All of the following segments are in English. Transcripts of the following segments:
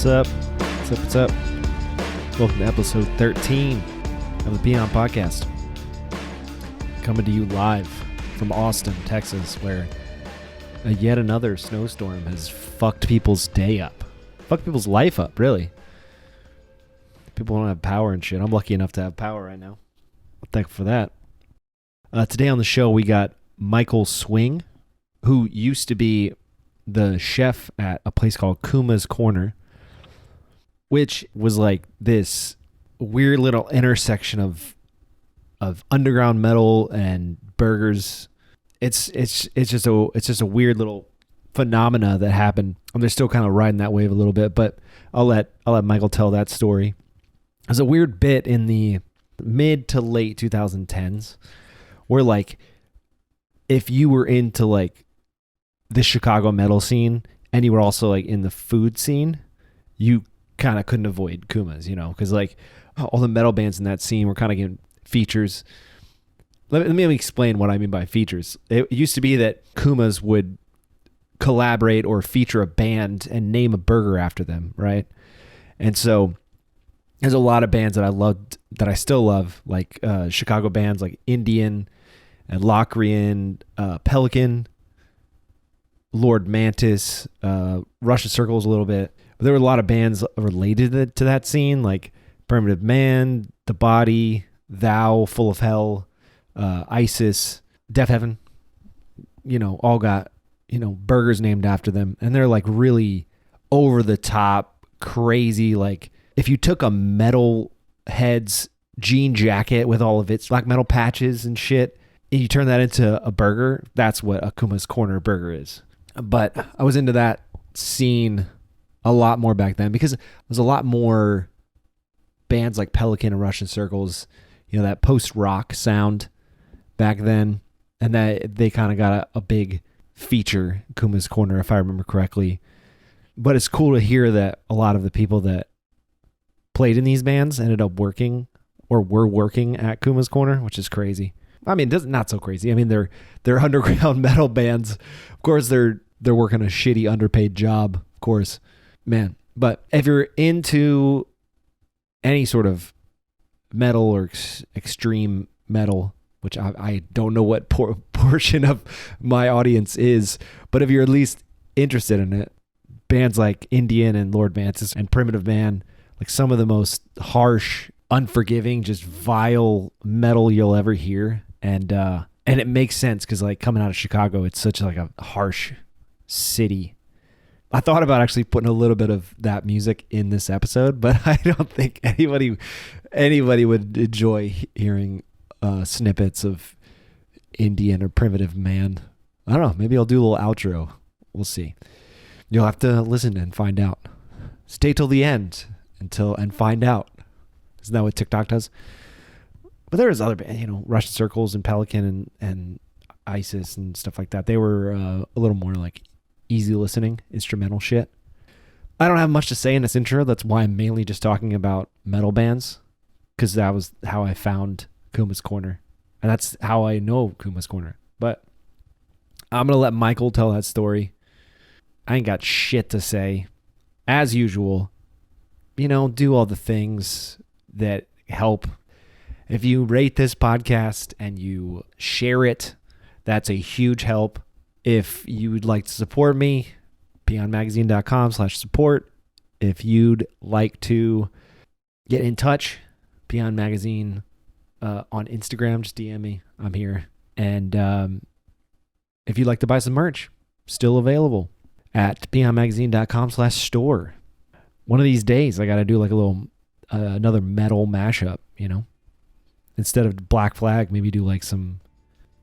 What's up? What's up? Welcome to episode 13 of the Peon podcast. Coming to you live from Austin, Texas, where yet another snowstorm has fucked people's day up. Fucked people's life up, really. People don't have power and shit. I'm lucky enough to have power right now. Thankful for that. Today on the show, we got Michael Swing, who used to be the chef at a place called Kuma's Corner, which was like this weird little intersection of underground metal and burgers. It's just a weird little phenomena that happened, and they're still kind of riding that wave a little bit. But I'll let Michael tell that story. There's a weird bit in the mid to late 2010s where, like, if you were into like the Chicago metal scene and you were also like in the food scene, you kind of couldn't avoid Kuma's, you know, because like all the metal bands in that scene were kind of getting features. Let me explain what I mean by features. It used to be that Kuma's would collaborate or feature a band and name a burger after them, right? And so there's a lot of bands that I loved, that I still love, like Chicago bands like Indian and Locrian, Pelican, Lord Mantis, Russian Circles a little bit. But there were a lot of bands related to that scene, like Primitive Man, The Body, Thou, Full of Hell, ISIS, Deaf Heaven, you know, all got, you know, burgers named after them. And they're like really over the top, crazy. Like if you took a metal head's jean jacket with all of its black metal patches and shit, and you turn that into a burger, that's what a Kuma's Corner burger is. But I was into that scene a lot more back then because there's a lot more bands like Pelican and Russian Circles, you know, that post-rock sound back then. And that they kind of got a big feature, Kuma's Corner, if I remember correctly. But it's cool to hear that a lot of the people that played in these bands ended up working or were working at Kuma's Corner, which is crazy. I mean, not so crazy. I mean, they're underground metal bands. Of course, they're working a shitty underpaid job, of course, man. But if you're into any sort of metal or extreme metal, which I don't know what portion of my audience is, but if you're at least interested in it, bands like Indian and Lord Mantis and Primitive Man, like some of the most harsh, unforgiving, just vile metal you'll ever hear. And it makes sense because, like, coming out of Chicago, it's such like a harsh city. I thought about actually putting a little bit of that music in this episode, but I don't think anybody would enjoy hearing snippets of Indian or Primitive Man. I don't know. Maybe I'll do a little outro. We'll see. You'll have to listen and find out. Stay till the end and find out. Isn't that what TikTok does? But there was other, you know, Russian Circles and Pelican and ISIS and stuff like that. They were a little more like easy listening, instrumental shit. I don't have much to say in this intro. That's why I'm mainly just talking about metal bands, because that was how I found Kuma's Corner. And that's how I know Kuma's Corner. But I'm going to let Michael tell that story. I ain't got shit to say. As usual, you know, do all the things that help. If you rate this podcast and you share it, that's a huge help. If you would like to support me, peonmagazine.com/support. If you'd like to get in touch, Peon Magazine on Instagram, just DM me. I'm here. And if you'd like to buy some merch, still available at peonmagazine.com/store. One of these days, I got to do like a little another metal mashup, you know. Instead of Black Flag, maybe do like some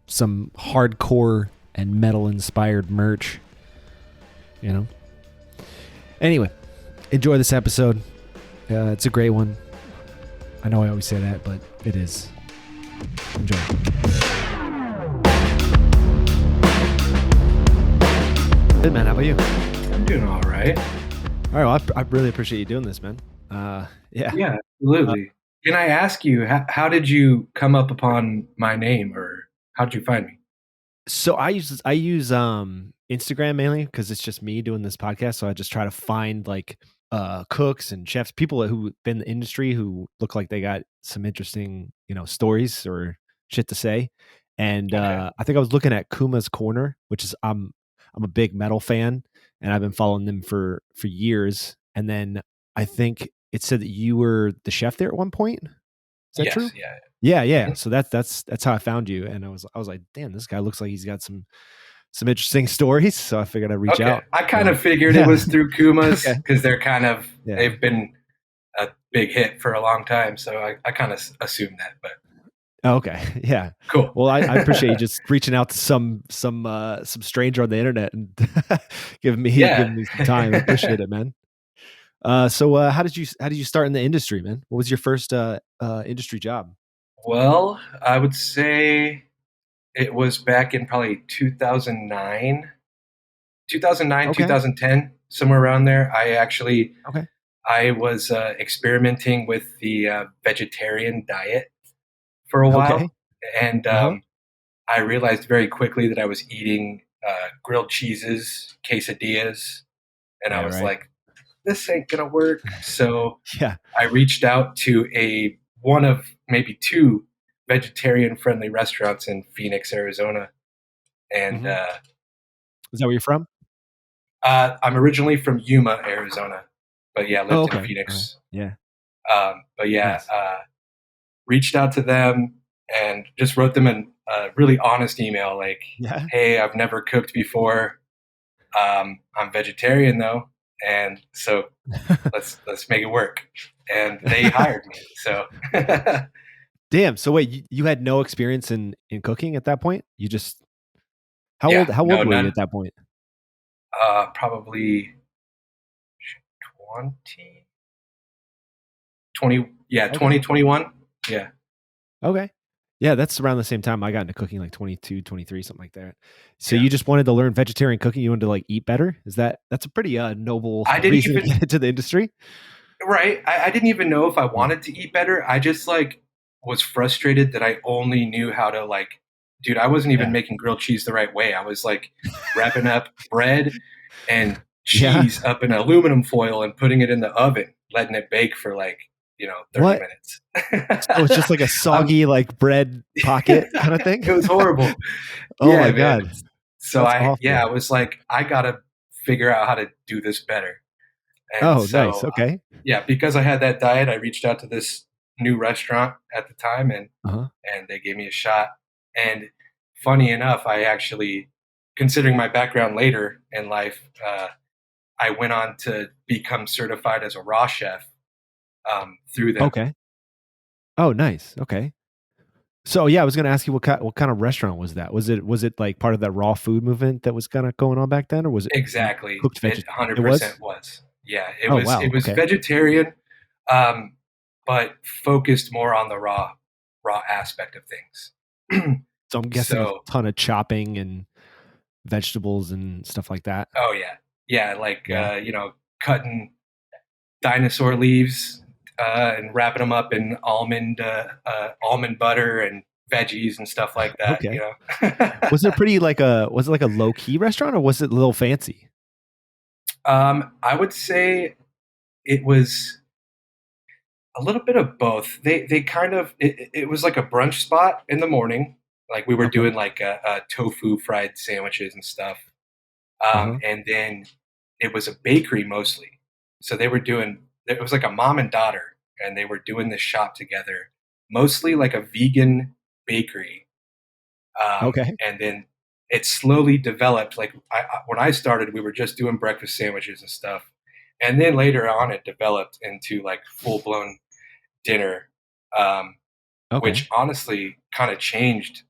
hardcore and metal inspired merch, you know. Anyway, enjoy this episode. It's a great one. I know I always say that, but it is. Enjoy. Good, man. How about you? I'm doing all right. All right. Well, I really appreciate you doing this, man. Yeah, absolutely. Can I ask you, how did you come up upon my name, or how did you find me? So I use Instagram mainly because it's just me doing this podcast. So I just try to find like cooks and chefs, people who've been in the industry who look like they got some interesting, stories or shit to say. And Okay. I think I was looking at Kuma's Corner, which is I'm a big metal fan, and I've been following them for years. And then I think it said that you were the chef there at one point. Is that true? Yes. Yeah. Yeah, yeah. Mhm. So that's how I found you, and I was like, damn, this guy looks like he's got some interesting stories. So I figured I'd reach Okay. out. I kind So of figured it yeah, was through Kuma's okay, because yeah. they've been a big hit for a long time. So I kind of assumed that, but Oh, okay. Yeah. cool. Well, I appreciate you just reaching out to some stranger on the internet and Yeah. giving me some time. I appreciate it, man. So how did you start in the industry, man? What was your first industry job? Well, I would say it was back in probably 2009, Okay. 2010, somewhere around there. Okay. I was experimenting with the vegetarian diet for a while, Okay. and Uh-huh. I realized very quickly that I was eating grilled cheeses, quesadillas, and I Yeah, was right. like, "This ain't gonna work." So Yeah. I reached out to a one of maybe two vegetarian-friendly restaurants in Phoenix, Arizona, and Mhm. Is that where you're from? I'm originally from Yuma, Arizona, but yeah, Oh, lived in okay. Okay. Phoenix. Yeah. But yeah, Nice. reached out to them and just wrote them a really honest email like, Yeah. "Hey, I've never cooked before. I'm vegetarian though, and so let's make it work." And they hired me. So Damn. So wait, you had no experience in cooking at that point? You just how yeah, old how no, old were you none. at that point? Probably 20, 20, yeah, Okay. 2021. Yeah, Okay. Yeah, that's around the same time I got into cooking, like 22, 23, something like that. So yeah. you just wanted to learn vegetarian cooking, you wanted to, like, eat better? That's a pretty, noble I didn't reason to even get into the industry? Right. I didn't even know if I Yeah. wanted to eat better. I just like was frustrated that I only knew how to like dude, I wasn't even Yeah. making grilled cheese the right way. I was like wrapping up bread and Yeah? cheese up in aluminum foil and putting it in the oven, letting it bake for like, 30 What? minutes. So it's just like a um, soggy, like, bread pocket kinda thing? it was horrible. Oh Yeah, my man. god. So That's awful. I was like, I gotta figure out how to do this better. And Oh, nice, so, okay. yeah, because I had that diet, I reached out to this new restaurant at the time, Uh-huh. and they gave me a shot. And funny enough, I actually, considering my background later in life, I went on to become certified as a raw chef through them. Okay. Oh, nice, okay. So, yeah, I was gonna ask you what kind of restaurant was that? Was it, like, part of that raw food movement that was kinda going on back then, or was it you Exactly, cooked it It 100% was? was. Yeah, Oh, it wow, was okay. vegetarian, um, but focused more on the raw aspect of things. So I'm guessing a So ton of chopping and vegetables and stuff like that. oh yeah, yeah, like Yeah. cutting dinosaur leaves and wrapping them up in almond butter and veggies and stuff like that. Okay. Was it like a low key restaurant or was it a little fancy? I would say it was a little bit of both. They kind of it was like a brunch spot in the morning. Like we were Okay. doing like tofu fried sandwiches and stuff, Uh-huh. and then it was a bakery mostly. So they were doing it was like a mom and daughter, and they were doing this shop together, mostly like a vegan bakery. Okay. And then it slowly developed. Like when I started, we were just doing breakfast sandwiches and stuff, and then later on, it developed into like full blown dinner, um, which Okay. honestly kind of changed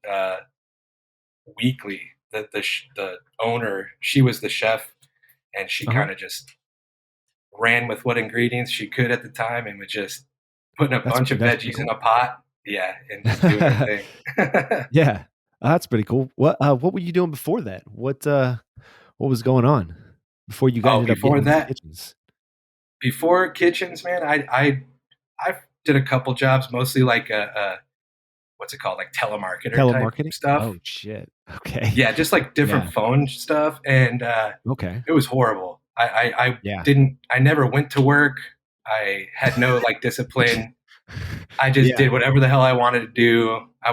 weekly. The owner, she was the chef, and she Uh-huh. kind of just ran with what ingredients she could at the time, and was just putting a bunch of That's pretty veggies in cool. a pot, yeah, and just doing her thing. Yeah. That's pretty cool. What were you doing before that? What was going on before you got Oh, ended up getting before into that, kitchens? before kitchens, man, I did a couple jobs, mostly like a what's it called, like telemarketer type Telemarketing? stuff. Oh, shit. Okay. Yeah, just like different Yeah. phone stuff, and Okay. it was horrible. Yeah. I never went to work. I had no like discipline. I just Yeah. did whatever the hell I wanted to do. Yeah. I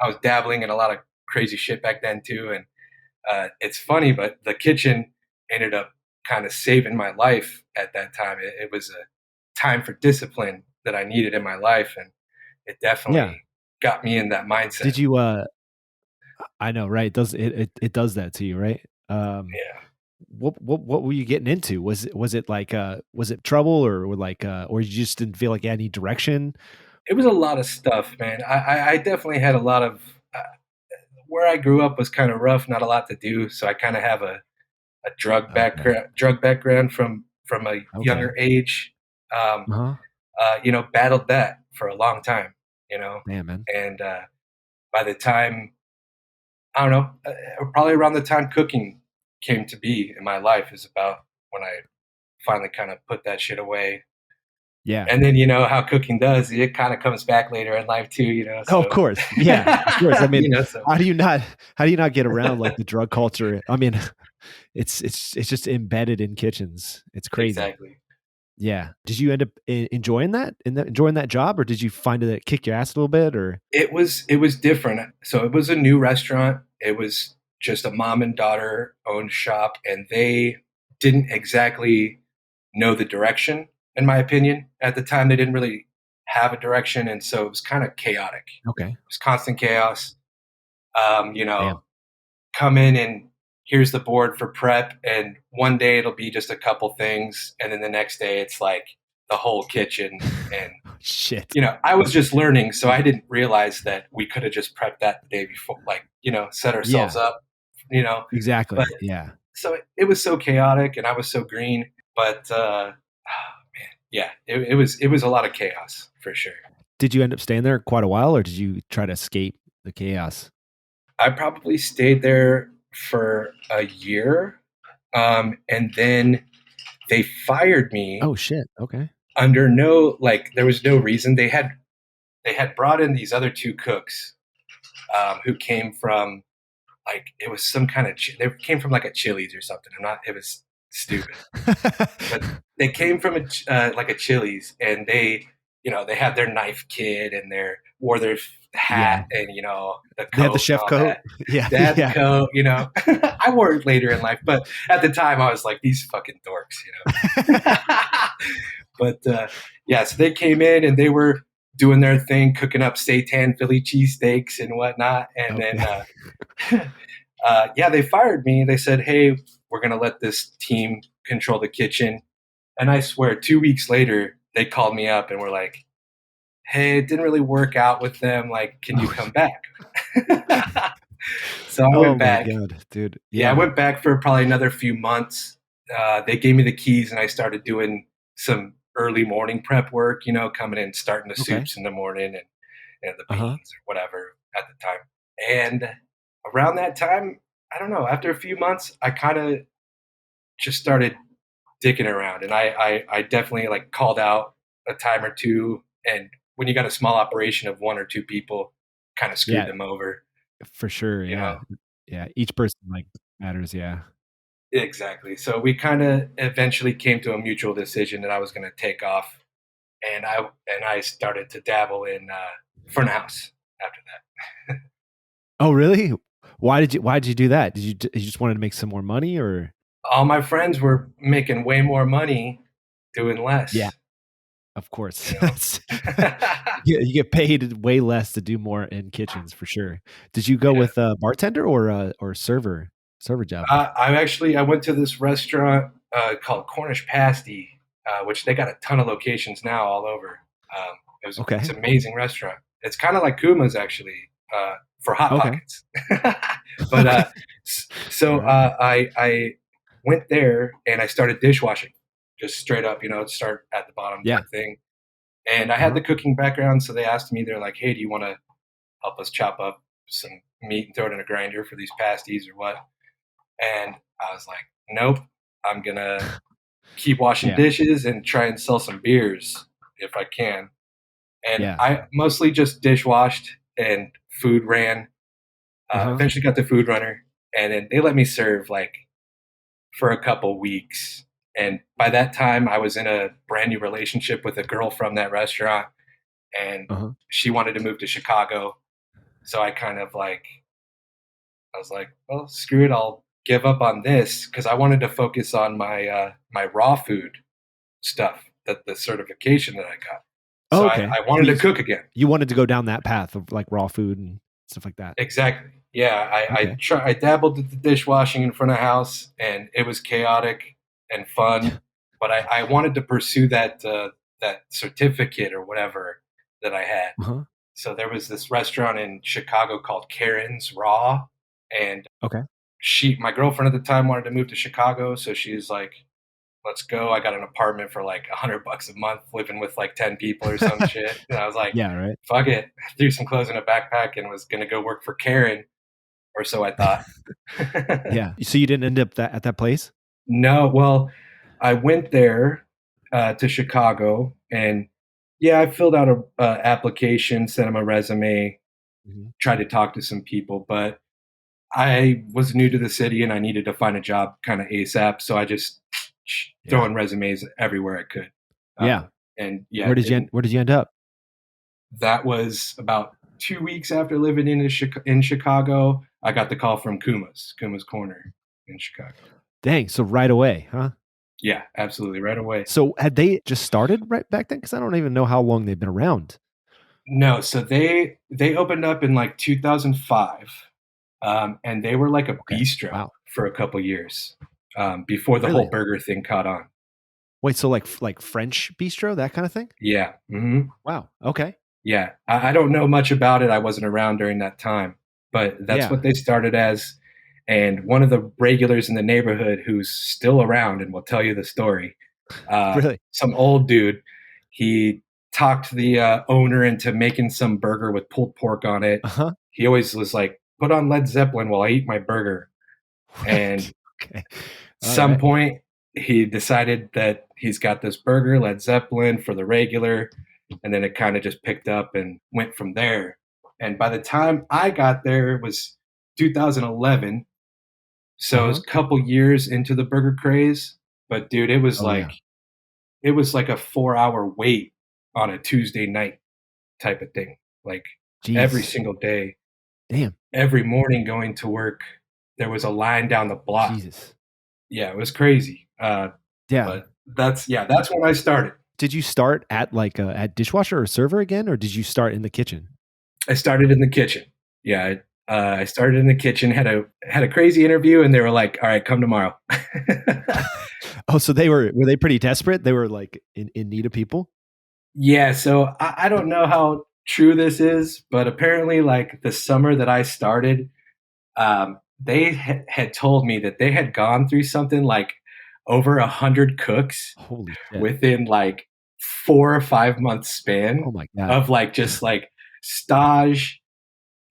was dabbling in a lot of crazy shit back then too. And it's funny, but the kitchen ended up kind of saving my life at that time. It was a time for discipline that I needed in my life, and it Yeah. definitely got me in that mindset. Did you I know, right? It does it does that to you, right? Yeah, What were you getting into? Was it like was it trouble or like or you just didn't feel like you had any direction? it was a lot of stuff, man. I definitely had a lot of where I grew up was kind of rough, not a lot to do, so I kind of have a Okay. drug background from a Okay. younger age. Um, Uh-huh. battled that for a long time, you know, Yeah, man. and by the time I don't know, probably around the time cooking came to be in my life is about when I finally kind of put that shit away. Yeah. And then you know how cooking does; it kind of comes back later in life too, you know. Oh, of So, course. Yeah, of course. I mean, you know, so how do you not get around like the drug culture? I mean, it's just embedded in kitchens. It's crazy. exactly. Yeah. Did you end up enjoying that enjoying that job, or did you find it kick your ass a little bit? Or It was different. So it was a new restaurant. It was just a mom and daughter owned shop, and they didn't exactly know the direction. In my opinion, at the time, they didn't really have a direction, and so it was kind of chaotic. okay, It was constant chaos. You know, damn, come in and here's the board for prep, and one day it'll be just a couple things, and then the next day it's like the whole kitchen. And shit. you know, I was just learning, so I didn't realize that we could have just prepped that the day before, like, you know, set ourselves Yeah, up, you know. But exactly. Yeah. so it was so chaotic, and I was so green. But man, yeah, it was a lot of chaos for sure. Did you end up staying there quite a while, or did you try to escape the chaos? I probably stayed there for a year, and then they fired me Oh shit. Okay. under no like there was no reason. They had brought in these other two cooks who came from like it was some kind of they came from like a Chili's or something. I'm not. It was stupid, but they came from like a Chili's, and they you know they had their knife kit and their wore their Yeah. hat and you know the They had the coat and chef all coat. that. Yeah. They had the Yeah. coat, you know. I wore it later in life, but at the time I was like these fucking dorks, you know. But yeah, so they came in and they were doing their thing, cooking up seitan Philly cheesesteaks and whatnot, and then. Okay. Yeah, they fired me. They said, "Hey, we're going to let this team control the kitchen." And I swear, 2 weeks later, they called me up and were like, "Hey, it didn't really work out with them. Like, can you come back?" So I Oh went my back. god, dude. Yeah, I Yeah. went back for probably another few months. They gave me the keys, and I started doing some early morning prep work. You know, coming in, starting the Okay. soups in the morning and the Uh-huh. beans or whatever at the time. And around that time, I don't know. After a few months, I kind of just started dicking around, and I definitely like called out a time or two. And when you got a small operation of one or two people, kind of screwed Yeah, them over. for sure. You know, Yeah. Yeah. Each person like matters. Yeah. exactly. So we kind of eventually came to a mutual decision that I was going to take off, and I started to dabble in front of house after that. Oh, really? Why did you do that? You just wanted to make some more money or All my friends were making way more money doing yeah, less. of course. You know. You get paid way less to do more in kitchens for sure. Did you go Yeah. with a bartender or server job? I went to this restaurant called Cornish Pasty, which they got a ton of locations now all over. It's Okay. an amazing restaurant. It's kind of like Kuma's actually for hot Okay. pockets. But Okay. All so right. I went there and I started dishwashing, just straight up, you know, start at the bottom Yeah. type thing. And I had Uh-huh. the cooking background, so they asked me, they're like, "Hey, do you want to help us chop up some meat and throw it in a grinder for these pasties or what?" And I was like, "Nope, I'm gonna keep washing Yeah. dishes and try and sell some beers if I can." And Yeah. I mostly just dishwashed and food ran. Uh-huh. Eventually got the food runner, and then they let me serve like for a couple weeks. And by that time, I was in a brand new relationship with a girl from that restaurant, and Uh-huh. she wanted to move to Chicago. So I kind of like, I was like, well, screw it, I'll give up on this because I wanted to focus on my raw food stuff, that the certification that I got. Oh, So okay. I wanted to cook again. You wanted to go down that path of like raw food and stuff like that. Exactly. Yeah, Okay. I dabbled with the dishwashing in front of house, and it was chaotic and fun. But I wanted to pursue that certificate or whatever that I had. Uh-huh. So there was this restaurant in Chicago called Karen's Raw, and Okay. my girlfriend at the time wanted to move to Chicago, so she's like, "Let's go." I got an apartment for like $100 a month, living with like 10 people or some shit. And I was like, Yeah, right. "Fuck it!" Threw some clothes in a backpack and was gonna go work for Karen, or so I thought. Yeah. So you didn't end up at that place? No, well, I went there to Chicago, and yeah, I filled out a application, sent them a resume, Mhm. tried to talk to some people, but I was new to the city and I needed to find a job kind of ASAP. So I just Yeah. throwing resumes everywhere I could. Yeah. And yeah, it didn't. Where did you end up? That was about 2 weeks after living in Chicago. I got the call from Kuma's Corner in Chicago. Dang. So right away, huh? Yeah, absolutely, right away. So had they just started right back then? Because I don't even know how long they've been around. No, so they opened up in like 2005, and they were like a Okay. bistro Wow. for a couple years before the Really? whole burger thing caught on. Wait, so like French bistro, that kind of thing? Yeah, hmm Wow. Okay. yeah. I don't know much about it. I wasn't around during that time, but that's Yeah. what they started as. And one of the regulars in the neighborhood who's still around and will tell you the story, Really? some old dude, he talked the owner into making some burger with pulled pork on it. Uh-huh. He always was like, "Put on Led Zeppelin while I eat my burger." And Okay. All some right. point, he decided that he's got this burger, Led Zeppelin for the regular, and then it kind of just picked up and went from there. And by the time I got there, it was 2011, so it was Uh-huh. a couple years into the burger craze. But dude, Oh yeah. it was like a 4 hour wait on a Tuesday night type of thing. Like every Jeez. single day, Damn. every morning going to work, there was a line down the block. Jesus. Yeah, it was crazy. Yeah. But that's when I started. Did you start at like at dishwasher or server again, or did you start in the kitchen? I started in the kitchen. Yeah, I started in the kitchen. Had a crazy interview, and they were like, "All right, come tomorrow." Oh, so were they pretty desperate? They were like in need of people? Yeah, so I don't know how true this is, but apparently, like the summer that I started, they had told me that they had gone through something like over 100 cooks Holy shit. within like 4 or 5 months Oh span my God. of like just like stage,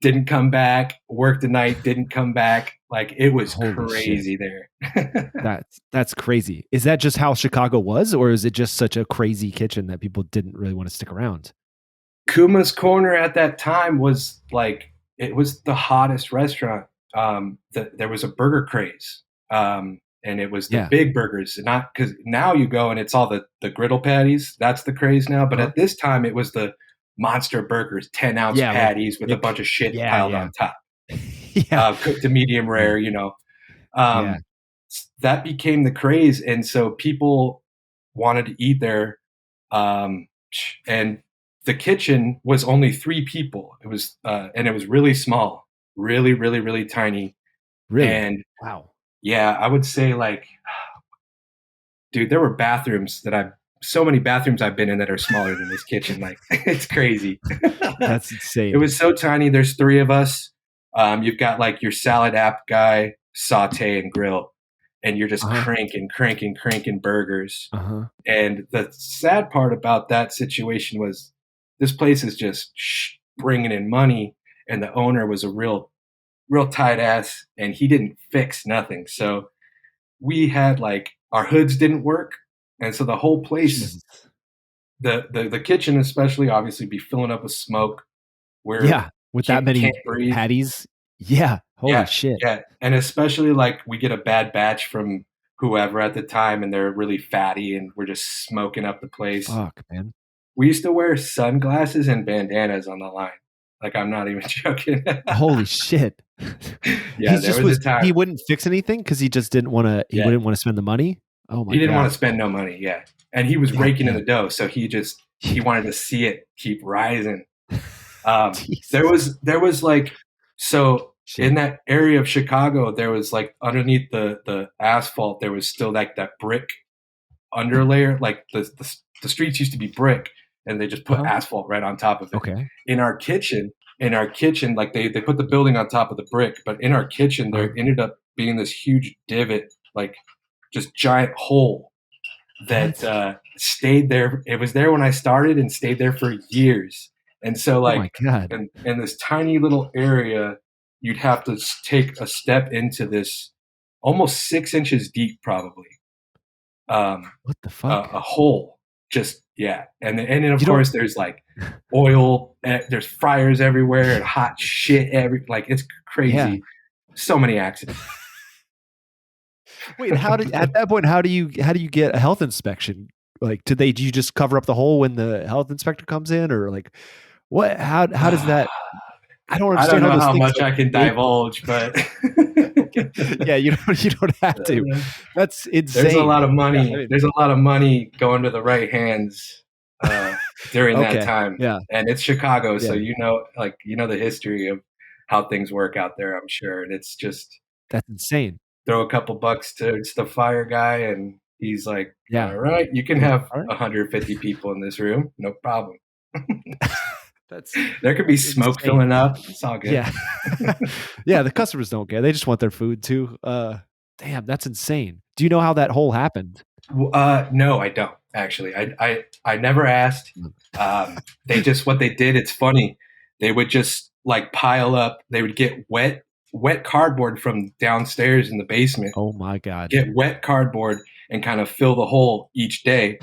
didn't come back, worked the night, didn't come back. Like it was Holy shit. crazy there. That's crazy. Is that just how Chicago was, or is it just such a crazy kitchen that people didn't really want to stick around? Kuma's Corner at that time was like it was the hottest restaurant. There was a burger craze, and it was the Yeah. big burgers. Not because now you go and it's all the griddle patties. That's the craze now. But Uh-huh. at this time, it was the monster burgers, 10-ounce Yeah, patties with a bunch of shit yeah, piled yeah. on top, Yeah. cooked to medium Yeah. rare. You know, Yeah. um, that became the craze, and so people wanted to eat there. Um, and the kitchen was only 3 people. And it was really small, really, really, really tiny. Really? And Wow. yeah, I would say like, dude, there were bathrooms so many bathrooms I've been in that are smaller than this kitchen. Like, it's crazy. That's It insane. was so tiny. There's 3 of us. You've got like your salad app guy, saute and grill, and you're just Uh-huh. cranking burgers. Uh-huh. And the sad part about that situation was this place is just bringing in money, and the owner was a real tight ass, and he didn't fix nothing. So we had like our hoods didn't work, and so the whole place, Jesus. the kitchen especially, obviously be filling up with smoke. Where Yeah. With that can't many breathe. patties. Yeah. Holy Yeah, shit. yeah, and especially like we get a bad batch from whoever at the time, and they're really fatty, and we're just smoking up the place. Fuck, man. We used to wear sunglasses and bandanas on the line. Like, I'm not even joking. Holy shit. Yeah, there was a time. He wouldn't fix anything because he just didn't want to. He Yeah. wouldn't want to spend the money. Oh my He didn't God. want to spend no money. Yeah, and he was God raking in damn. the dough, so he wanted to see it keep rising. Jesus. There was like, so Shit. in that area of Chicago, there was like underneath the asphalt, there was still like that brick underlayer. Like the streets used to be brick, and they just put asphalt right on top of it. Okay. In our kitchen, like they put the building on top of the brick, but in our kitchen there ended up being this huge divot, like just giant hole that stayed there. It was there when I started and stayed there for years. And so, like, oh my God. in this tiny little area, you'd have to take a step into this almost 6 inches deep, probably. What the fuck? A hole. Just, yeah. And then, of course, there's like oil, there's fryers everywhere and hot shit like, it's crazy. Yeah. So many accidents. Wait, at that point, how do you get a health inspection? Like, do you just cover up the hole when the health inspector comes in, or like, what? How does that? I don't understand. I don't know how much I can divulge, but yeah, you don't have to. That's insane. There's a lot of money. Yeah, there's a lot of money going to the right hands during that time. Yeah, and it's Chicago, so you know the history of how things work out there. I'm sure, and it's just that's insane. Throw a couple bucks to the fire guy, and he's like, all right, you can have 150 people in this room, no problem. There could be smoke insane. Filling up. It's all good. Yeah. Yeah, the customers don't care. They just want their food too. Damn, that's insane. Do you know how that hole happened? No, I don't actually. I never asked. They just, what they did, it's funny. They would just like pile up. They would get wet cardboard from downstairs in the basement. Oh my God. Get wet cardboard and kind of fill the hole each day.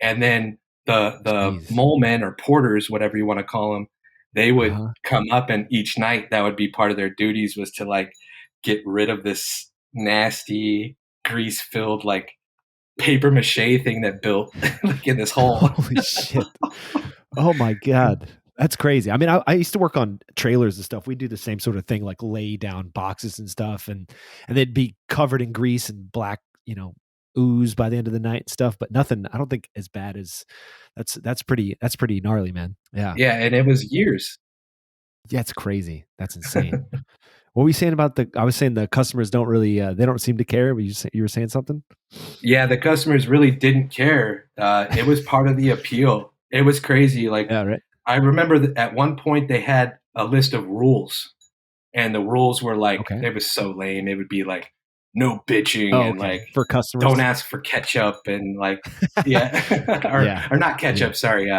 And then the mole men or porters, whatever you want to call them, they would come up, and each night that would be part of their duties, was to like get rid of this nasty grease filled like paper mache thing that built like in this hole. Holy shit. Oh my God. That's crazy. I mean, I used to work on trailers and stuff. We do the same sort of thing, like lay down boxes and stuff, and they'd be covered in grease and black, ooze by the end of the night and stuff. But nothing. I don't think as bad as that's pretty gnarly, man. Yeah. Yeah, and it was years. Yeah, it's crazy. That's insane. What were you saying about I was saying the customers don't really. They don't seem to care. But you were saying something. Yeah, the customers really didn't care. It was part of the appeal. It was crazy. Like, yeah, right. I remember that at one point they had a list of rules, and the rules were like, it was so lame. It would be like, no bitching, and like, for customers, don't ask for ketchup, and like, or not ketchup. Sorry,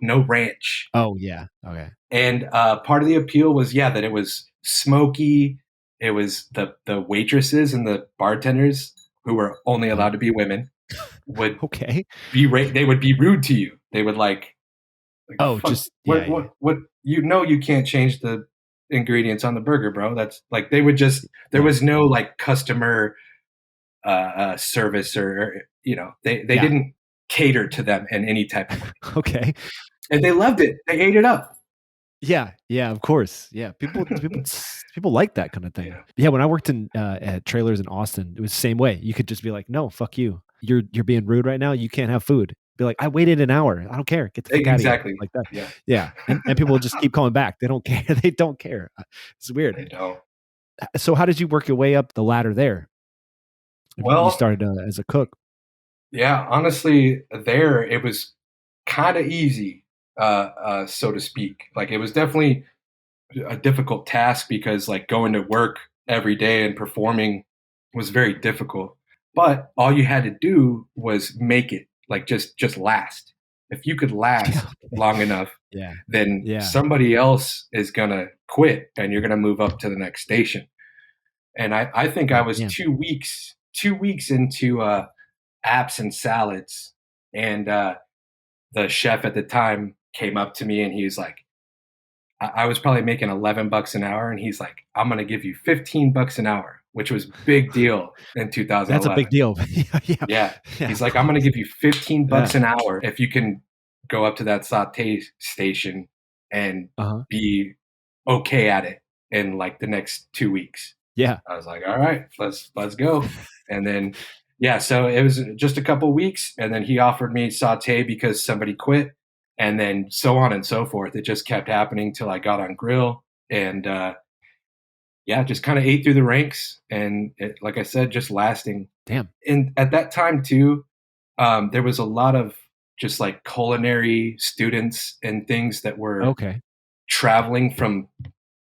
no ranch. Oh yeah, okay. And part of the appeal was that it was smoky. It was the waitresses and the bartenders, who were only allowed to be women, would they would be rude to you. They would like what you can't change the ingredients on the burger, bro. That's like, they would just, there was no like customer service, or they didn't cater to them in any type of way. Okay. And they loved it. They ate it up. Yeah, of course. Yeah, people like that kind of thing. Yeah, when I worked in at trailers in Austin, it was the same way. You could just be like, "No, fuck you. You're being rude right now. You can't have food." Be like, "I waited an hour. I don't care. Get the fuck out of here." Like that. Yeah. And people just keep coming back. They don't care. They don't care. It's weird. They don't. So how did you work your way up the ladder there? Well, you started as a cook. Yeah, honestly, there it was kind of easy. So to speak. Like, it was definitely a difficult task, because like going to work every day and performing was very difficult. But all you had to do was make it, like just last. If you could last long enough, then somebody else is gonna quit, and you're gonna move up to the next station. And I think I was 2 weeks into apps and salads, and the chef at the time came up to me, and he was like, I was probably making $11 an hour, and he's like, I'm going to give you $15 an hour. which was big deal in That's a 2011. big deal. Yeah. Yeah. Yeah, He's of like, I'm going to course. give you 15 Yeah. bucks an hour if you can go up to that saute station and Uh-huh. be okay at it in like the next 2 weeks. Yeah. I was like, all right, let's go. And then yeah, so it was just a couple weeks, and then he offered me saute because somebody quit, and then so on and so forth. It just kept happening till I got on grill, and yeah, just kind of ate through the ranks, and it, like I said, just lasting. Damn. And at that time too, there was a lot of just like culinary students and things that were Okay. traveling from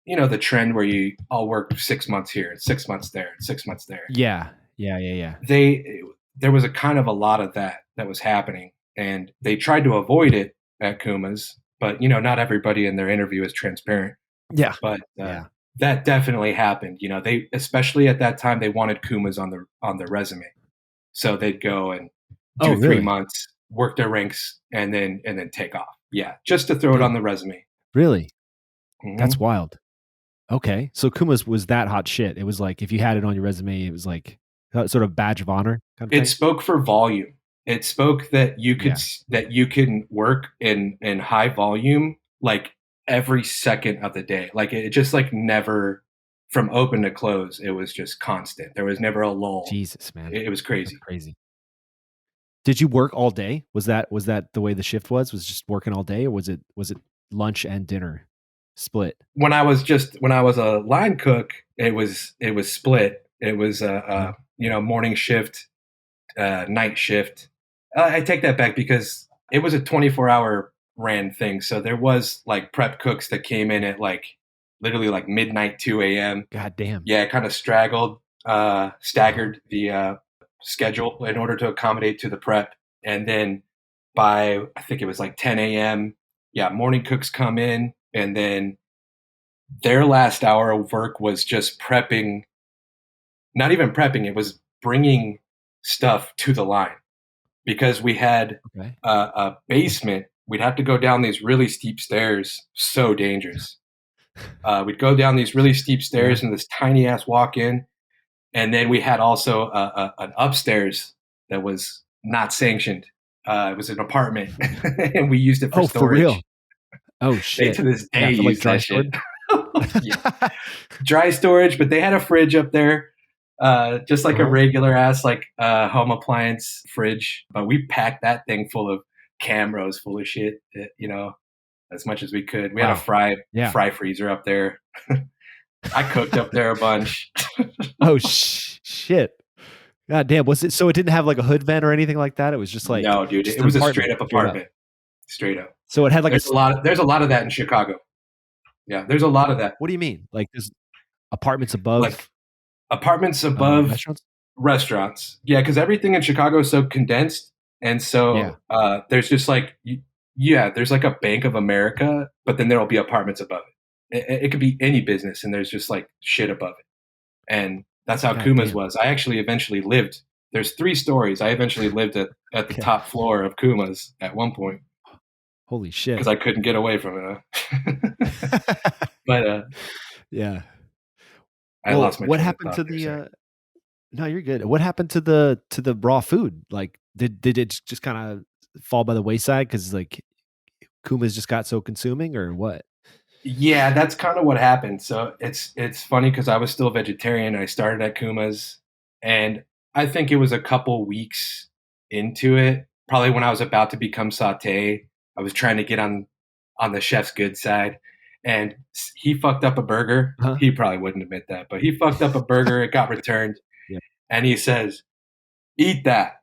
the trend where you all work 6 months here, 6 months there, 6 months there. Yeah. Yeah, yeah, yeah. There was a kind of a lot of that was happening, and they tried to avoid it at Kuma's, but not everybody in their interview is transparent. Yeah. But Yeah. that definitely happened. They, especially at that time, they wanted Kuma's on their resume, so they'd go and Oh, do three really? months, work their ranks, and then take off. Yeah, just to throw it Damn. on the resume. Really? That's Mhm. wild. Okay. So Kuma's was that hot shit. It was like if you had it on your resume, it was like sort of badge of honor kind of It thing. spoke for volume. It spoke that Yeah. that you can work in high volume like every second of the day. Like it just like never from open to close. It was just constant. There was never a lull. Jesus, man. It was That's crazy. crazy. Did you work all day? Was that the way the shift was? Was just working all day, or was it lunch and dinner split? When I was a line cook, it was split. It was Uh-huh. morning shift, night shift. I take that back because it was a 24-hour ran thing. So there was like prep cooks that came in at like literally like midnight, 2 a.m. God damn. Yeah, kind of staggered the schedule in order to accommodate to the prep. And then by, I think it was like 10 a.m., yeah, morning cooks come in, and then their last hour of work was just prepping, not even prepping, it was bringing stuff to the line because we had Okay. a basement. We'd have to go down these really steep stairs, so dangerous. We'd go down these really steep stairs Yeah. in this tiny ass walk in, and then we had also an upstairs that was not sanctioned. It was an apartment, and we used it for Oh, for storage. real? Oh They shit. to this Yeah, day for like use dry that shit. storage. Yeah, dry storage, but they had a fridge up there, just like a Uh-huh. regular ass like home appliance fridge. But we packed that thing full of Camros, full of shit. As much as we could. We had a Wow. fry Yeah. fry freezer up there. I cooked up there a bunch. Oh shit. God damn. Was it so it didn't have like a hood vent or anything like that? It was just like No, dude, just it an was a apartment straight up straight up. apartment. Straight up. So it had like a There's a lot of that in Chicago. Yeah, there's a lot of that. what do you mean? Like there's apartments Like above apartments above restaurants? restaurants. Yeah, because everything in Chicago is so condensed, and Yeah. so there's just like yeah, there's like a Bank of America, but then there will be apartments above it. It could be any business, and there's just like shit above it, and that's how God Kuma's damn. was. I actually eventually lived. There's 3 stories. I eventually lived at the Okay. top floor of Kuma's at one point Holy shit. because I couldn't get away from it. But Yeah. I Well, lost my what train of happened thought to there. Sorry. the no, you're good. What happened to the raw food? Like did it just kind of fall by the wayside cuz like Kuma's just got so consuming or what? Yeah, that's kind of what happened. So it's funny because I was still vegetarian. I started at Kuma's, and I think it was a couple weeks into it, probably when I was about to become saute. I was trying to get on the chef's good side, and he fucked up a burger. Huh? He probably wouldn't admit that, but he fucked up a burger. It got returned, Yeah. and he says, "Eat that,"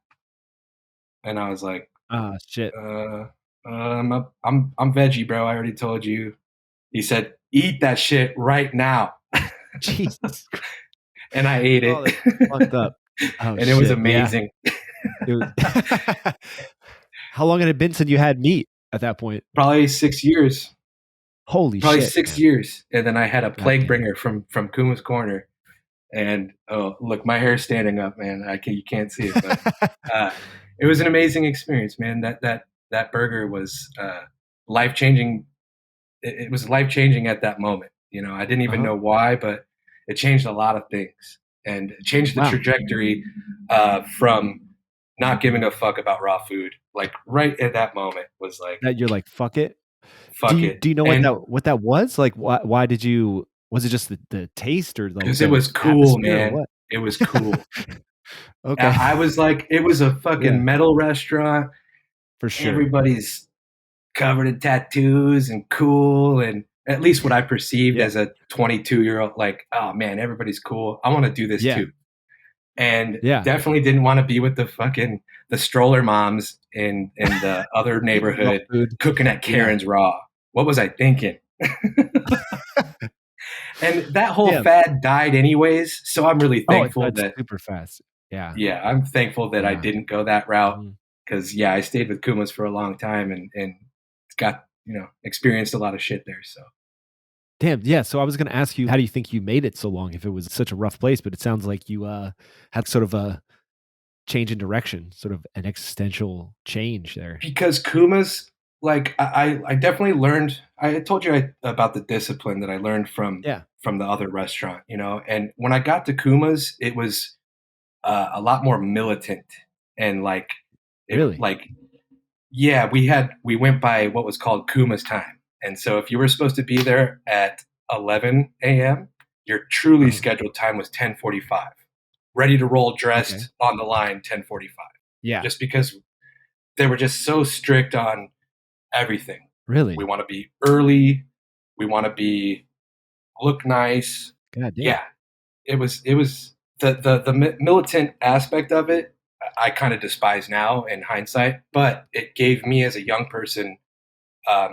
and I was like, Ah, shit. I'm veggie, bro. I already told you." He said, "Eat that shit right now," Jesus. and I ate Oh, it, that's fucked up. Oh and it was shit. Yeah. amazing. It was How long had it been since you had meat at that point? Probably 6 years. Holy Probably shit, six man. years, and then I had a God plague damn. bringer from Kuma's Corner, and oh, look, my hair's standing up, man. You can't see it, but it was an amazing experience, man. That burger was life changing. It was life changing at that moment. I didn't even Uh-huh. know why, but it changed a lot of things. and changed the Wow. trajectory from not giving a fuck about raw food. Like right at that moment was like, That you're like, fuck it. Do fuck you it. do you know And what that was? Like why did you was it just the taste or like because it the was cool, atmosphere or man. what? It was cool. Okay. I was like, it was a Yeah, fucking metal restaurant. for sure. Everybody's covered in tattoos and cool, and at least what I perceived Yeah. as a 22-year-old, like, oh man, everybody's cool. I want to do this Yeah. too. And Yeah. definitely didn't want to be with the stroller moms in the other Eating raw neighborhood food. cooking at Yeah. Karen's Raw. What was I thinking? And that whole Yeah. fad died anyways, so I'm really Oh, it thankful died that super fast. Yeah. yeah, I'm thankful that I Yeah. didn't go that route Mhm. because yeah, I stayed with Kumas for a long time and got experienced a lot of shit there. So Damn, yeah, so I was gonna ask you, how do you think you made it so long if it was such a rough place, but it sounds like you, had sort of a change in direction, sort of an existential change there. because Kumas, like I definitely learned. I told you about the discipline that I learned Yeah. from the other restaurant, And when I got to Kumas, it was a lot more militant and Really? like yeah, we went by what was called Kuma's time. And so if you were supposed to be there at 11 a.m., your truly Uh-huh. scheduled time was 10:45. Ready to roll, Okay. dressed, on the line, 10:45. Yeah. Just because they were just so strict on everything. We Really? want to be early, we want to be look nice. God damn. Yeah, it was the militant aspect of it. I kind of despise now in hindsight, but it gave me as a young person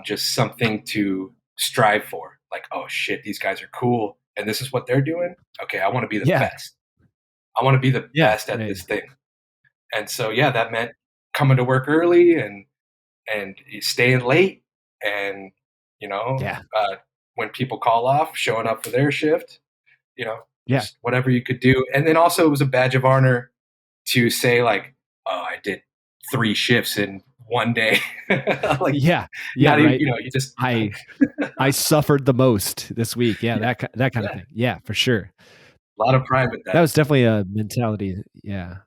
just something to strive for. Like, oh shit, these guys are cool, and this is what they're doing. Okay, I want to be the Yeah. best. I want to be the Yeah. best at Right. this thing. And so yeah, that meant coming to work early and staying late, and you know, Yeah. uh, when people call off, showing up for their shift. Yeah. Just whatever you could do. And then also it was a badge of honor to say like, oh, I did 3 shifts in one day. Like Yeah. Yeah, not even, right. you just I suffered the most this week. Yeah, yeah, that kinda yeah, thing. Yeah, for sure. a lot of pride with That that. was definitely a mentality. Yeah.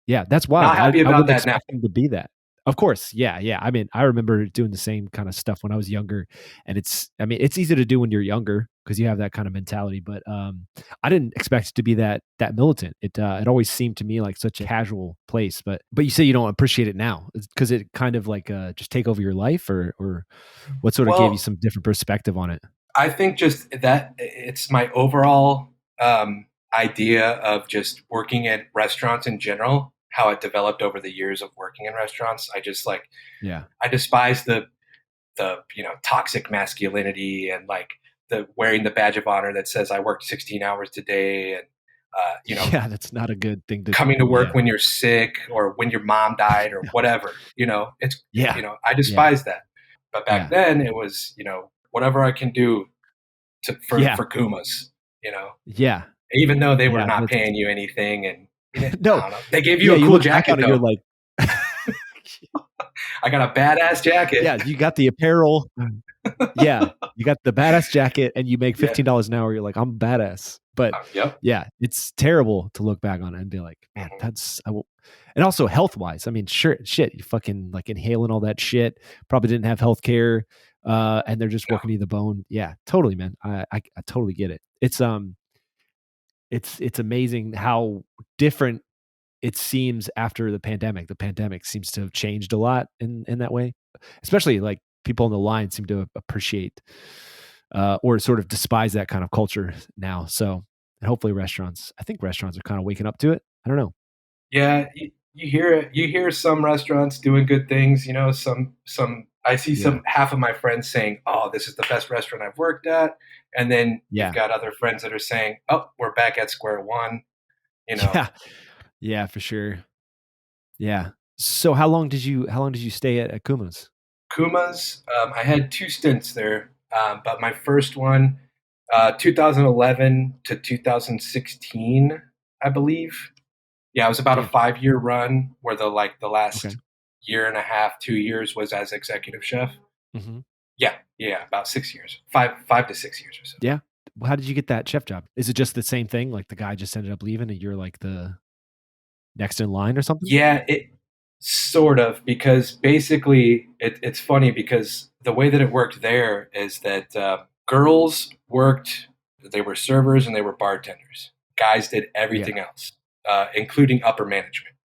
Yeah, that's wild. Not happy I about wouldn't that now. expect him to be that. Of course, yeah, yeah. I mean, I remember doing the same kinda stuff when I was younger, and it's easy to do when you're younger because you have that kind of mentality, but, I didn't expect it to be that militant. It always seemed to me like such a casual place, but you say you don't appreciate it now. Because it kind of like, just take over your life or what sort of gave you Well, some different perspective on it? I think just that it's my overall idea of just working at restaurants in general, how it developed over the years of working in restaurants. I just like Yeah. I despise the toxic masculinity and like the wearing the badge of honor that says I worked 16 hours today and Yeah, that's not a good thing to coming to do, work yeah. when you're sick or when your mom died or whatever. It's Yeah. I Yeah. despise that. But back Yeah. then it was whatever I can do Yeah. for Kumas, Yeah. even though they were Yeah, not that's paying you anything and I no. don't know. They gave you Yeah, a you cool look back jacket on it, you're though. like I got a badass jacket. yeah, you got the apparel. Yeah, you got the badass jacket and you make Yeah. $15 an hour, you're like, "I'm badass." But, Yep. yeah, it's terrible to look back on it and be like, "Man, Mhm. that's I will." And also health-wise, I mean, sure shit, you fucking, like, inhaling all that shit, probably didn't have healthcare, and they're just No. working you the bone. Yeah, totally, man. I totally get it. It's amazing how different it seems after the pandemic. The pandemic seems to have changed a lot in that way, especially like people on the line seem to appreciate or sort of despise that kind of culture now. So, and hopefully I think restaurants are kind of waking up to it. I don't know. Yeah, you hear it. You hear some restaurants doing good things. Some. I see Yeah. some half of my friends saying, "Oh, this is the best restaurant I've worked at," and then you've Yeah. got other friends that are saying, "Oh, we're back at square one." You know, Yeah. Yeah, for sure. Yeah. So how long did you stay at Kuma's? Kuma's. I had 2 stints there, but my first one, 2011 to 2016, I believe. Yeah, it was about a Damn. 5-year run where the Okay. last year and a half, 2 years was as executive chef. Hmm. Yeah, yeah, about 6 years, five to 6 years or so. Yeah. how did you get that chef job? Is it just the same thing? Like the guy just ended up leaving and you're like the next in line or something? Yeah, it sort of, because basically it's funny because the way that it worked there is that girls worked, they were servers and they were bartenders. Guys did Yeah. everything else, including upper management,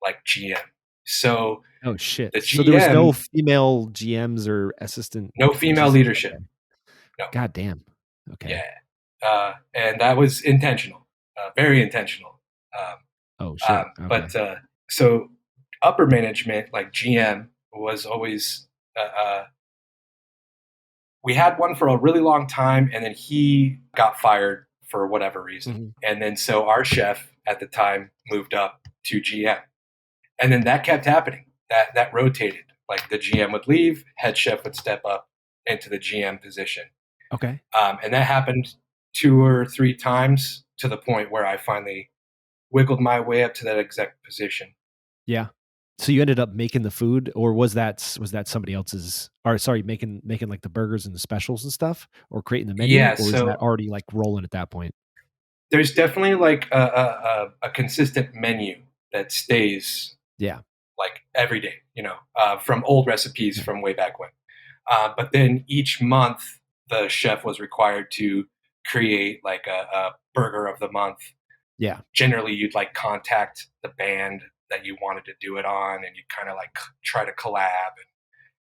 like GM. So Oh shit. the So there was no GM, female GMs or assistant. no It female just leadership. okay. No. God damn. Okay. Yeah. And that was intentional, very intentional. Oh shit. Okay. But so upper management, like GM, was always we had one for a really long time, and then he got fired for whatever reason, Mhm. and then so our chef at the time moved up to GM, and then that kept happening. That rotated. Like the GM would leave, head chef would step up into the GM position, Okay. and that happened 2 or 3 times to the point where I finally wiggled my way up to that exec position. Yeah. So you ended up making the food, or was that somebody else's? Or sorry, making like the burgers and the specials and stuff, or creating the menu, Yeah, or is that so already like rolling at that point? there's definitely like a consistent menu that stays Yeah. like every day, from old recipes Yeah. from way back when. But then each month, the chef was required to create like a burger of the month. Yeah. Generally, you'd like contact the band that you wanted to do it on, and you'd kind of like try to collab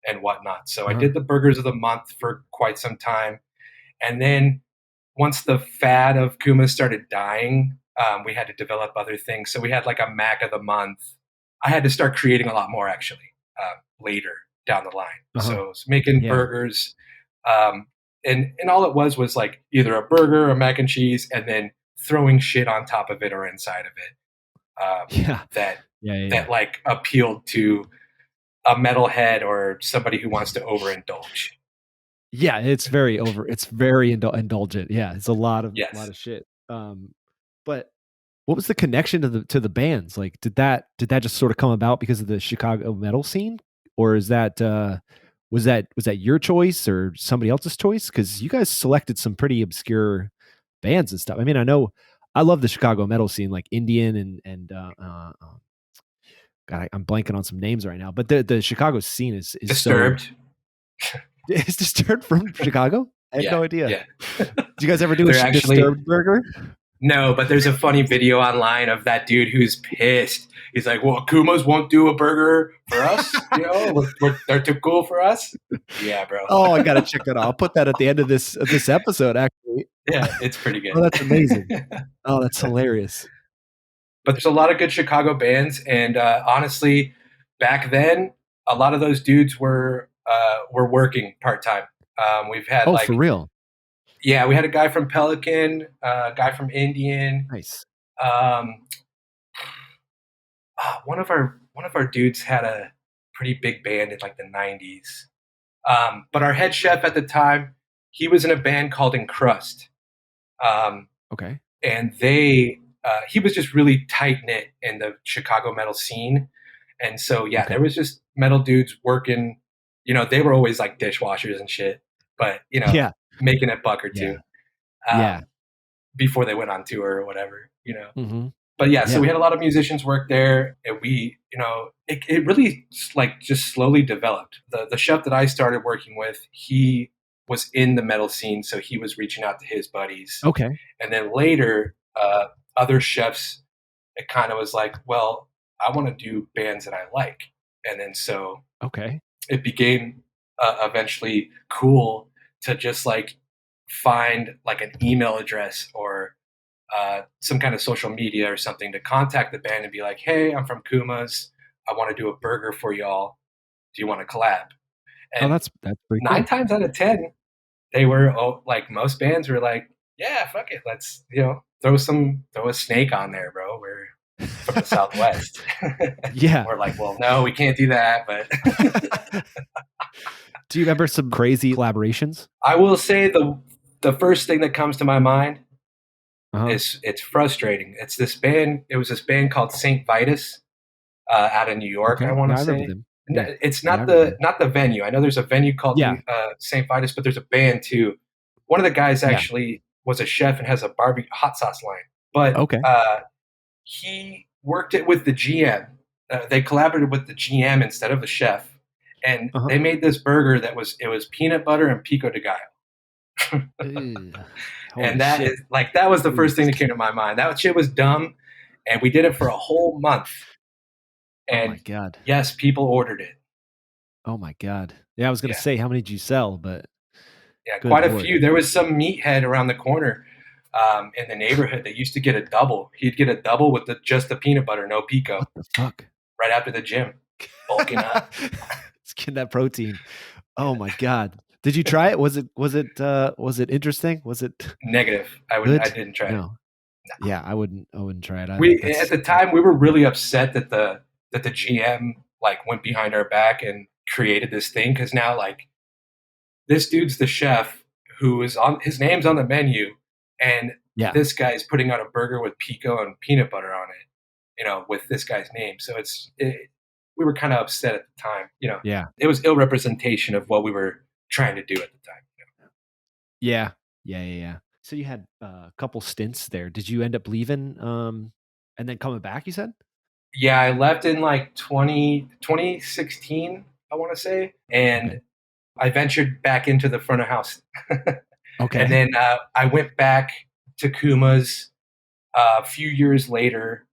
and whatnot. So I Uh-huh. did the burgers of the month for quite some time. And then once the fad of Kuma started dying, we had to develop other things. So we had like a Mac of the month. I had to start creating a lot more actually later down the line. Uh-huh. So I was making Yeah. burgers, and all it was like either a burger or mac and cheese, and then throwing shit on top of it or inside of it Yeah. that Yeah. Yeah. that like appealed to a metalhead or somebody who wants to overindulge. Yeah, it's very it's very indulgent. Yeah, it's a lot Yes. of shit. But what was the connection to the bands? Like, did that just sort of come about because of the Chicago metal scene, or is that was that your choice or somebody else's choice? Because you guys selected some pretty obscure bands and stuff. I mean, I love the Chicago metal scene, like Indian and God, I'm blanking on some names right now, but the Chicago scene is so Disturbed. is Disturbed from Chicago? I had Yeah. no idea. Yeah. Did you guys ever do a They're actually Disturbed burger? no, but there's a funny video online of that dude who's pissed. He's like, "Well, Kumas won't do a burger for us. They're too cool for us." Yeah, bro. Oh, I gotta check that out. I'll put that at the end of this episode. Actually, Yeah, it's pretty oh, good. that's amazing. Oh, that's hilarious. But there's a lot of good Chicago bands, and honestly, back then, a lot of those dudes were working part time. We've had Oh, for like, real? yeah, we had a guy from Pelican, a guy from Indian. Nice. Um, one of our dudes had a pretty big band in like the '90s. But our head chef at the time, he was in a band called Encrust, um, Okay. and he was just really tight knit in the Chicago metal scene, and so yeah, Okay. there was just metal dudes working. They were always like dishwashers and shit, but Yeah. making a buck or Yeah. two Yeah. before they went on tour or whatever. Mm-hmm. But yeah, so Yeah. we had a lot of musicians work there, and it really like just slowly developed. The chef that I started working with, he was in the metal scene, so he was reaching out to his buddies, Okay. and then later, other chefs, it kind of was like, well, I want to do bands that I like, and then so Okay. it became eventually cool to just like find like an email address or some kind of social media or something to contact the band and be like, "Hey, I'm from Kuma's. I want to do a burger for y'all. Do you want to collab?" Oh, And that's pretty nine cool. times out of 10, they were like most bands were like, "Yeah, fuck it. Let's throw a snake on there, bro. We're from the Southwest." Yeah. We're like, "Well, no, we can't do that." But Do you remember some crazy collaborations? I will say the first thing that comes to my mind Uh-huh. it's frustrating. It's this band. It was this band called Saint Vitus out of New York. I Okay. want Yeah, to I remember say them. Yeah. it's Yeah, I not remember the them. not the venue. I know there's a venue called Yeah. Saint Vitus, but there's a band too. One of the guys Yeah. actually. was a chef and has a barbecue hot sauce line, but Okay. he worked it with the GM. They collaborated with the GM instead of the chef, and Uh-huh. they made this burger that was peanut butter and pico de gallo. Ew. Holy And that shit. is like that was the first thing Please. that came to my mind. That shit was dumb, and we did it for a whole month. Oh my And God. yes, people ordered it. Oh my God. Yeah, I was gonna Yeah, say how many did you sell, but yeah, good quite a Lord. few. There was some meathead around the corner in the neighborhood that used to get a double. He'd get a double with just the peanut butter, no pico, What the fuck? right after the gym, bulking up. Let's get that protein. Oh my God. Did you try it? Was it interesting? Was it Negative. I good? didn't try it. No. Yeah, I wouldn't try it either. We at the time we were really upset that the GM like went behind our back and created this thing because now like this dude's the chef who is on his name's on the menu, and yeah. this guy's putting out a burger with pico and peanut butter on it, with this guy's name. So we were kind of upset at the time. Yeah. It was ill representation of what we were trying to do at the time. Yeah. Yeah. So you had a couple stints there. Did you end up leaving and then coming back, you said? Yeah, I left in like 2016, I want to say, and Okay. I ventured back into the front of house. Okay. And then I went back to Kuma's a few years later,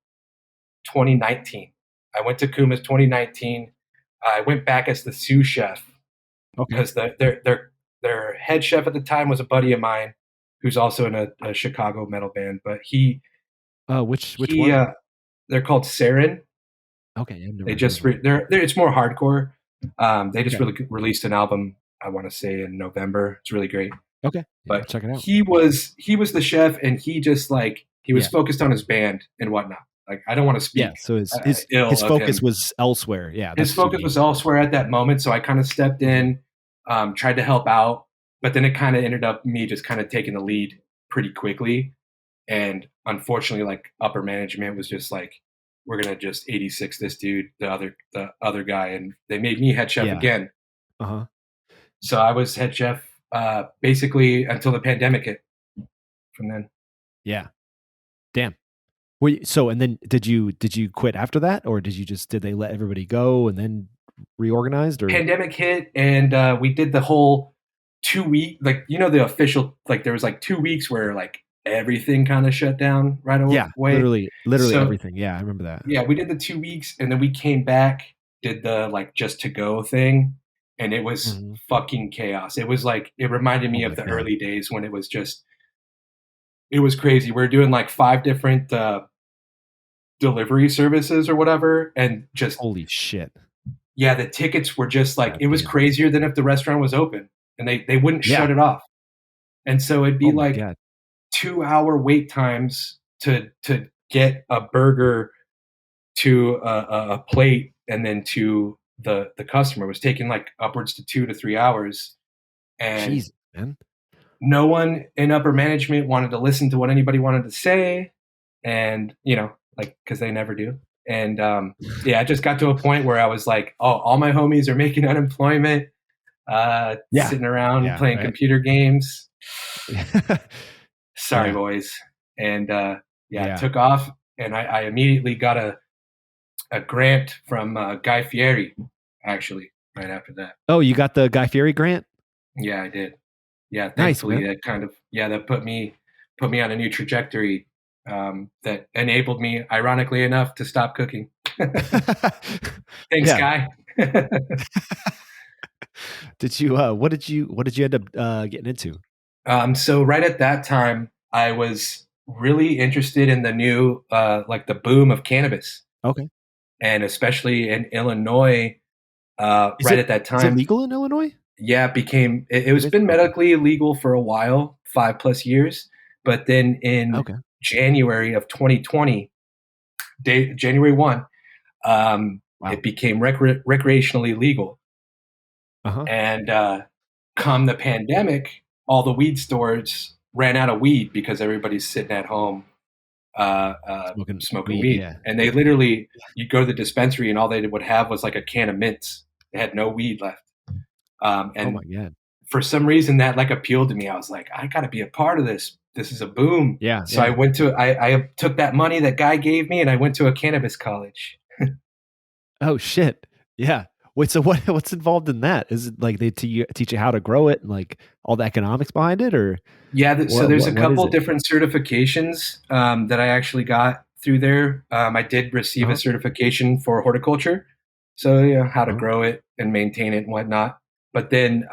2019. I went to Kuma's 2019. I went back as the sous chef Okay. because their head chef at the time was a buddy of mine who's also in a Chicago metal band. But Which he one? they're called Sarin. Okay, I've never They heard of just them. they're it's more hardcore. They just Okay. really released an album. I want to say in November. It's really great. Okay. Yeah, I'll But check it out. he was the chef, and he just like he was Yeah. focused on his band and whatnot. Like I don't want to Yeah. speak So ill his of focus him. was elsewhere. Yeah, His that's what you focus mean. was elsewhere at that moment, so I kind of stepped in, tried to help out, but then it kind of ended up me just kind of taking the lead pretty quickly. And unfortunately, like upper management was just like, we're gonna just 86 this dude, the other guy, and they made me head chef Yeah. again. Uh-huh. So I was head chef basically until the pandemic hit. From then, Yeah. Damn. So and then did you quit after that, or did they let everybody go and then reorganized, or pandemic hit, and we did the whole 2 week, like the official, like there was like 2 weeks where like everything kind of shut down right yeah, away. literally So everything. Yeah, I remember that. yeah, we did the 2 weeks, and then we came back, did the like just to go thing, and it was Mhm. fucking chaos. It was like it reminded Oh me my of the God. early days when it was crazy. We were doing like 5 different delivery services or whatever, and just Holy shit. yeah, the tickets were just like God it was damn. crazier than if the restaurant was open, and they wouldn't Yeah. shut it off. And so it'd be Oh my like God. 2-hour wait times to get a burger to a plate and then to the customer. It was taking like upwards to 2 to 3 hours, and Jesus, man. no one in upper management wanted to listen to what anybody wanted to say, and like because they never do. And yeah, I just got to a point where I was like, oh, all my homies are making unemployment, Yeah. sitting around Yeah, playing right. computer games. Sorry, Yeah. boys. And yeah, it Yeah. took off, and I immediately got a grant from Guy Fieri, actually, right after that. Oh, you got the Guy Fieri grant? Yeah, I did. Yeah, Nice, thankfully man. that put me on a new trajectory, that enabled me, ironically enough, to stop cooking. Thanks, Yeah. Guy. Did you what did you end up getting into? So right at that time, I was really interested in the new, like the boom of cannabis, Okay. and especially in Illinois. Is Right it at that is it time, legal in Illinois? yeah, it It was is? been Okay. medically illegal for a while, 5+ years, but then in Okay. January of 2020, January 1, Wow. it became recreationally legal. Uh-huh. And come the pandemic, all the weed stores ran out of weed because everybody's sitting at home Smoking smoking weed, weed. yeah. And they literally, you'd go to the dispensary, and all they would have was like a can of mints. They had no weed left. Oh And my God. for some reason that like appealed to me. I was like, I got to be a part of this this is a boom. Yeah, So yeah. I took that money that Guy gave me and I went to a cannabis college. Oh shit. Yeah. Wait, so what's involved in that? Is it like they teach you how to grow it and like all the economics behind it, or Yeah, so there's a what is couple it? different certifications that I actually got through there. I did receive a Uh-huh. certification for horticulture, so how to Uh-huh. grow it and maintain it and whatnot. But then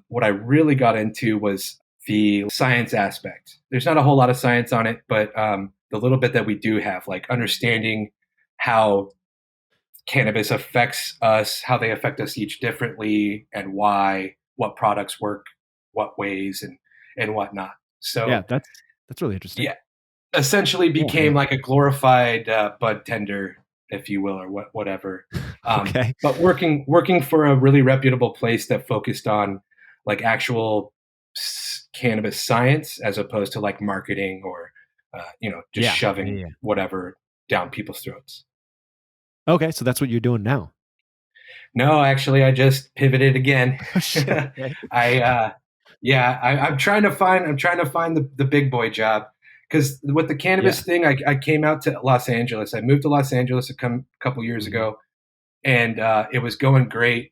what I really got into was the science aspect. There's not a whole lot of science on it, but the little bit that we do have, like understanding how cannabis affects us, how they affect us each differently, and why, what products work, what ways, and whatnot. Yeah, So that's really interesting. yeah, essentially Yeah, became yeah. like a glorified bud tender, if you will, or whatever. Okay. But working for a really reputable place that focused on like actual cannabis science as opposed to like marketing or just Yeah. Yeah, shoving yeah. whatever down people's throats. Okay, so that's what you're doing now. No, actually, I just pivoted again. Oh shit. Okay. I yeah, I'm trying to find the big boy job because with the cannabis Yeah. thing, I came out to Los Angeles. I moved to Los Angeles couple years Mhm. ago, and it was going great.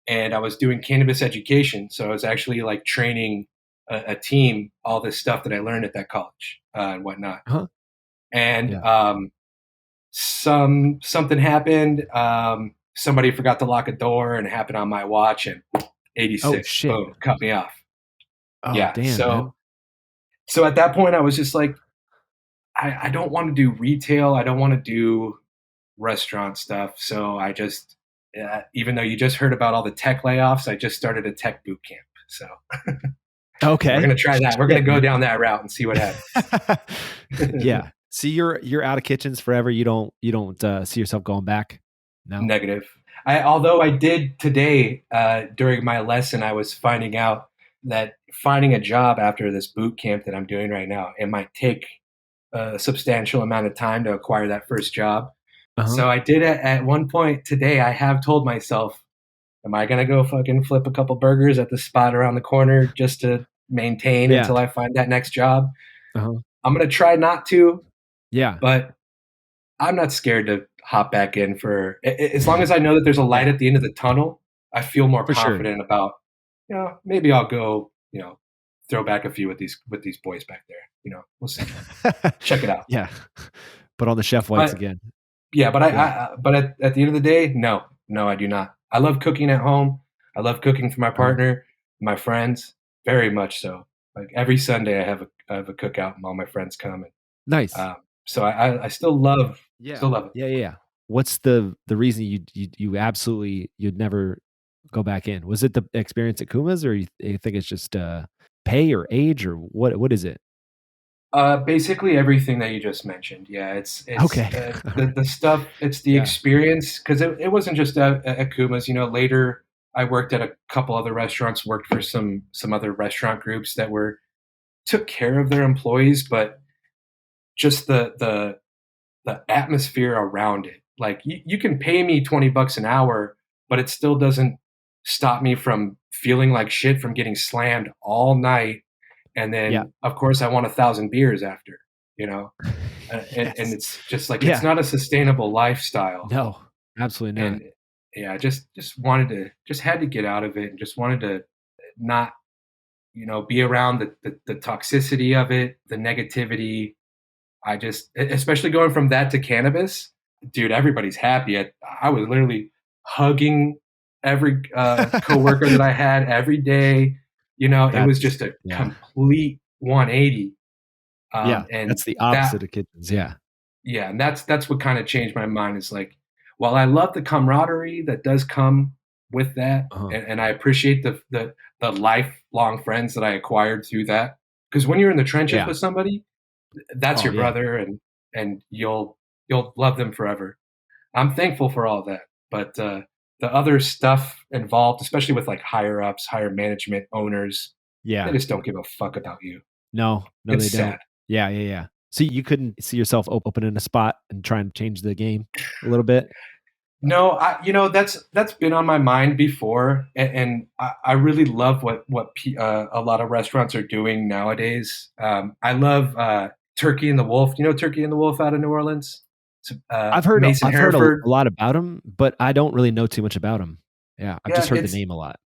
And I was doing cannabis education, so I was actually like training a team, all this stuff that I learned at that college and whatnot. Uh-huh. And Yeah. something happened. Somebody forgot to lock a door, and it happened on my watch. And Oh 86, shit. boom, cut me off. Oh Yeah. damn, man. So at that point, I was just like, I don't want to do retail. I don't want to do restaurant stuff. So I just, even though you just heard about all the tech layoffs, I just started a tech boot camp. So we're Okay. gonna try that. We're gonna Shit, go man. down that route and see what happens. Yeah. See, you're out of kitchens forever. You don't see yourself going back. No. Negative. Although I did today during my lesson, I was finding out that finding a job after this boot camp that I'm doing right now, it might take a substantial amount of time to acquire that first job. Uh-huh. So I did at one point today. I have told myself, "Am I gonna go fucking flip a couple burgers at the spot around the corner just to maintain Yeah. until I find that next job?" Uh-huh. I'm gonna try not to, Yeah. but I'm not scared to hop back in for as long as I know that there's a light Yeah. at the end of the tunnel. I feel more For sure. confident about, maybe I'll go, throw back a few with these boys back there. We'll see. Check it out. Yeah. Put on the chef whites But again. yeah, but Yeah. but at the end of the day, no, no, I do not. I love cooking at home. I love cooking for my Uh-huh. partner, my friends, very much so. Like every Sunday, I have a cookout, and all my friends come, and Nice. so I Yeah. still love it. Yeah, yeah, yeah. What's the reason you absolutely you'd never go back in? Was it the experience at Kuma's, or you think it's just pay or age, or what is it? Basically everything that you just mentioned. Yeah, it's Okay. All the right. stuff. It's the Yeah. experience because it wasn't just at Kuma's. Later I worked at a couple other restaurants. Worked for some other restaurant groups that were took care of their employees, but just the atmosphere around it. Like you can pay me $20 an hour, but it still doesn't stop me from feeling like shit from getting slammed all night. And Yeah. then, of course, I want 1,000 beers after, you know, and Yes. it's just like it's Yeah. not a sustainable lifestyle. No, absolutely not. And yeah, just wanted to just had to get out of it and just wanted to not be around the toxicity of it, the negativity. Especially going from that to cannabis, dude, everybody's happy. I was literally hugging every coworker that I had every day. It was That's just a yeah. complete 180. Yeah. And That's the that, opposite of kitchens. Yeah. yeah, and that's what kind of changed my mind is like, while I love the camaraderie that does come with that, Uh-huh. and I appreciate the lifelong friends that I acquired through that. Because when you're in the trenches Yeah. with somebody, that's Oh, your yeah. brother, and you'll love them forever. I'm thankful for all that, but the other stuff involved, especially with like higher ups, higher management, owners, they Yeah. just don't give a fuck about you. No, no, It's they sad. don't. Yeah, yeah, yeah. So you couldn't see yourself opening a spot and trying to change the game a little bit? No, that's been on my mind before, and I really love what a lot of restaurants are doing nowadays. I love Turkey and the Wolf. You know Turkey and the Wolf out of New Orleans. It's, Mason I've heard Hereford. a lot about him, but I don't really know too much about him. Yeah, I've Yeah, just heard the name a lot.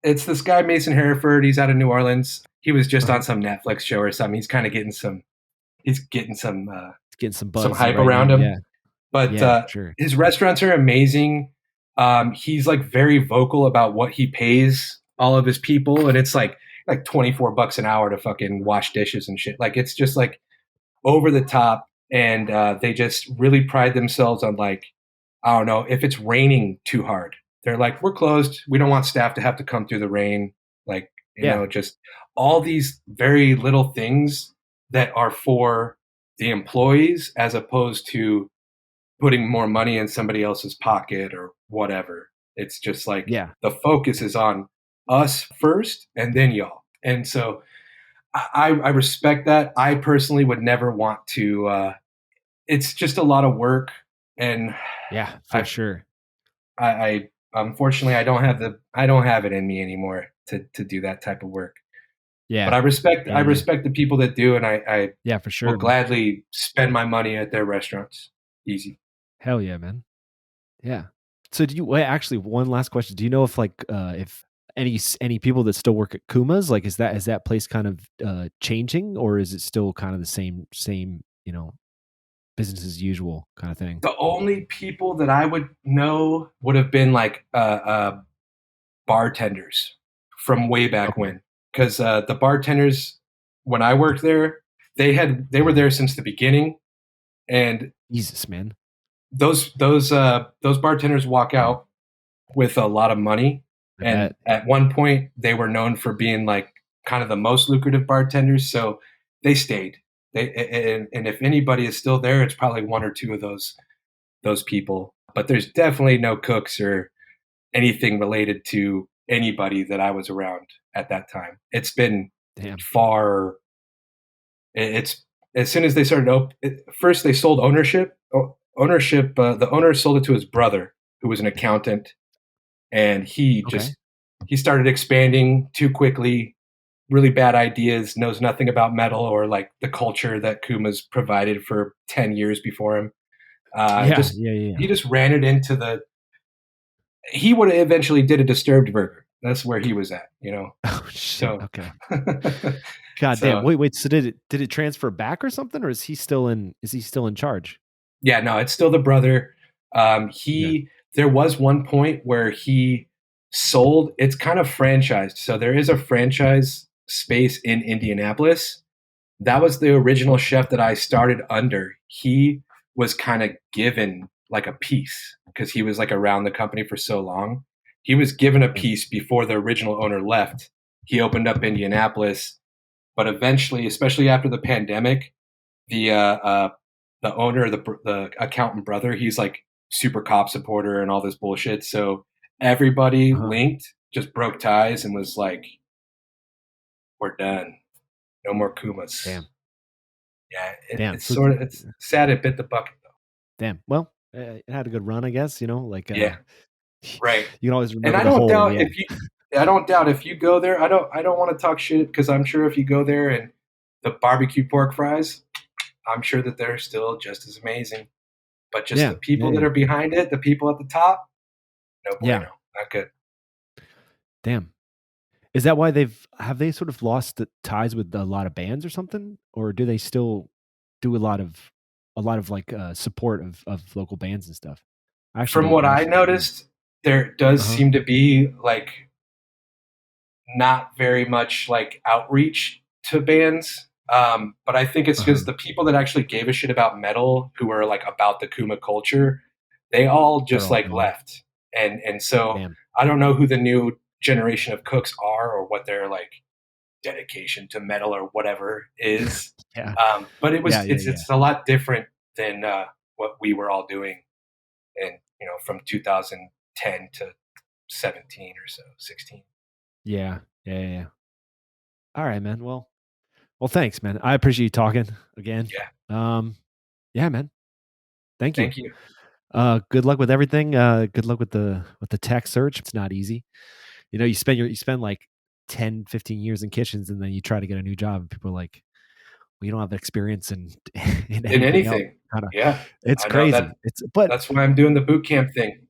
it's this guy Mason Hereford. He's out of New Orleans. He was just Uh-huh. on some Netflix show or something. He's kind of getting some. He's getting It's getting some some buzz hype right around now. him. Yeah, But yeah, for sure. his restaurants are amazing. He's like very vocal about what he pays all of his people, and it's like $24 an hour to fucking wash dishes and shit. Like it's just like over the top, and they just really pride themselves on like I don't know if it's raining too hard. They're like, we're closed. We don't want staff to have to come through the rain. Like Yeah, just all these very little things that are for the employees as opposed to putting more money in somebody else's pocket or whatever. It's just like yeah, the focus is on us first and then y'all. And so I respect that. I personally would never want to. It's just a lot of work, and yeah, for I, sure. I unfortunately I don't have it in me anymore to do that type of work. But Yeah, I yeah, yeah, respect the people that do, and I yeah, for will sure, man. gladly spend my money at their restaurants. Easy. Hell yeah, man. Yeah. So do you wait, actually one last question. Do you know if any people that still work at Kuma's, like is that place kind of changing, or is it still kind of the same, business as usual kind of thing? The only people that I would know would have been like bartenders from way back Okay. when, because the bartenders when I worked there, they were there since the beginning, and Jesus, man. those bartenders walk out with a lot of money, I and bet. at one point they were known for being like kind of the most lucrative bartenders, so they stayed. And if anybody is still there, it's probably one or two of those people. But there's definitely no cooks or anything related to anybody that I was around at that time. It's been Damn. far. It's as soon as they started first they sold ownership. Ownership. The owner sold it to his brother, who was an accountant, and Okay. he started expanding too quickly. Really bad ideas. Knows nothing about metal or like the culture that Kuma's provided for 10 years before him. Yeah, Just yeah, yeah, yeah. he just ran it into the. He would have eventually did a disturbed burger. That's where he was at. Oh shit. So, Okay. God damn. so Wait. So did it transfer back or something, or is he still in charge? yeah, no, it's still the brother. Yeah. There was one point where he sold. It's kind of franchised, so there is a franchise space in Indianapolis. That was the original chef that I started under. He was kind of given like a piece because he was like around the company for so long. He was given a Damn. piece before the original owner left. He opened up Indianapolis, but eventually, especially after the pandemic, the the owner, the accountant brother, he's like super cop supporter and all this bullshit. So everybody Uh-huh. linked, just broke ties and was like, "We're done. No more Kumas." Damn. Yeah, Damn. it's sort of it's sad it bit the bucket though. Damn. Well, it had a good run, I guess. Like Yeah, right. you can always And remember the whole. Yeah. I don't doubt if you go there. I don't want to talk shit because I'm sure if you go there and the barbecue pork fries, I'm sure that they're still just as amazing. But just the Yeah. Yeah. people that Yeah. are behind it, the people at the top, no Yeah. bueno, not good. Damn. Is that why have they sort of lost the ties with a lot of bands or something, or do they still do a lot of like support of local bands and stuff? I actually From don't what I actually don't know. noticed, there does Uh huh. seem to be like not very much like outreach to bands. But I think it's Uh because huh. the people that actually gave a shit about metal, who were like about the Kuma culture, they all They're just all like gone. left, and so Damn. I don't know who the new generation of cooks are or what their like dedication to metal or whatever is. Yeah. But Yeah. Yeah. Yeah. it's a lot different than what we were all doing, and from 2010 to 17 or so, 16. Yeah. Yeah. Yeah. Yeah. All right, man. Well, thanks, man. I appreciate you talking again. Yeah, Um, yeah, man. Thank you. thank you. Good luck with everything. Good luck with the tech search. It's not easy. You spend like 10, 15 years in kitchens, and then you try to get a new job, and people are like, "Well, you don't have experience in in In anything else." anything. Kind of, Yeah, it's I know that. crazy. But That's why I'm doing the boot camp thing.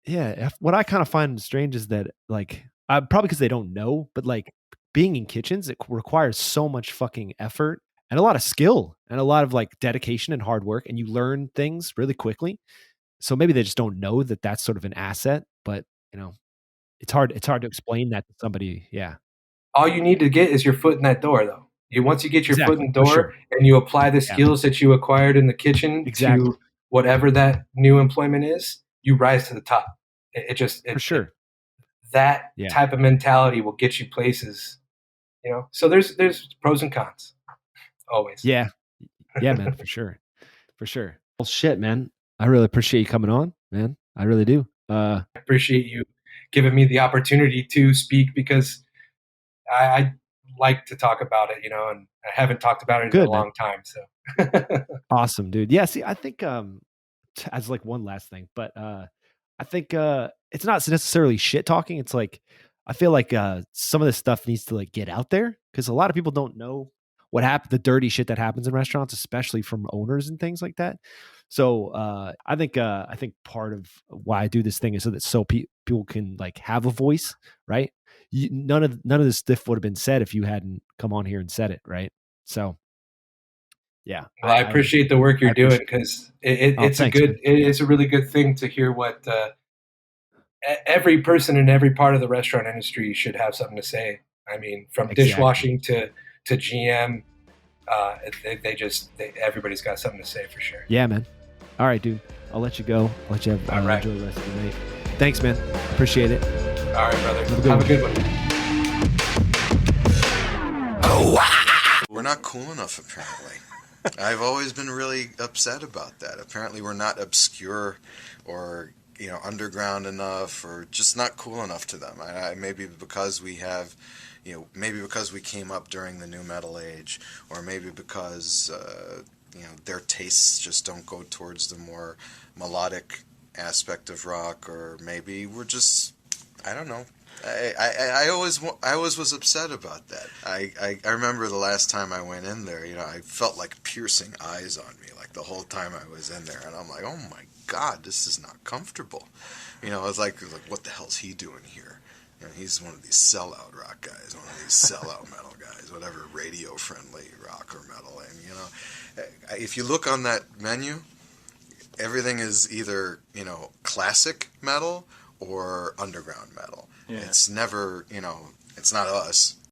yeah, what I kind of find strange is that like probably because they don't know, but like being in kitchens, it requires so much fucking effort and a lot of skill and a lot of like dedication and hard work, and you learn things really quickly. So maybe they just don't know that that's sort of an asset, but you know, it's hard to explain that to somebody. Yeah, All you need to get is your foot in that door, though. Once you get your foot in exactly, the for door sure. and you apply the Yeah, skills that you acquired in the kitchen exactly, to whatever that new employment is, you rise to the top. for sure. That Yeah, type of mentality will get you places, So there's pros and cons always. yeah, yeah, man, for sure, for sure. Well, shit, man, I really appreciate you coming on, man. I really do. I appreciate you giving me the opportunity to speak because I like to talk about it, and I haven't talked about it in a Good, man. long time. So Awesome, dude. Yeah, see, I think as like one last thing, but I think it's not necessarily shit talking. It's like I feel like some of this stuff needs to like get out there because a lot of people don't know what happened, the dirty shit that happens in restaurants, especially from owners and things like that. So I think part of why I do this thing is so that people can like have a voice, right? None of this stuff would have been said if you hadn't come on here and said it, right? So yeah, well, I appreciate the work I you're doing appreciate. because Oh, thanks, man. it is a really good thing to hear what every person in every part of the restaurant industry should have something to say. I mean, from Exactly. dishwashing to GM, everybody's got something to say for sure. Yeah, man. All right, dude. I'll let you go. I'll let you All right, enjoy the rest of the night. Thanks, man. Appreciate it. all right, brother. Have a good one. Have a good one. We're not cool enough, apparently. I've always been really upset about that. Apparently, we're not obscure or underground enough, or just not cool enough to them. Maybe because we have, maybe because we came up during the new metal age, or maybe because their tastes just don't go towards the more melodic aspect of rock, or maybe we're just, I don't know. I always was upset about that. I remember the last time I went in there, I felt like piercing eyes on me, like the whole time I was in there, and I'm like, oh my God, this is not comfortable. It's like what the hell's he doing here? He's one of these sellout rock guys, one of these sellout metal guys, whatever, radio friendly rock or metal, and if you look on that menu, everything is either classic metal or underground metal. Yeah. It's never, it's not us.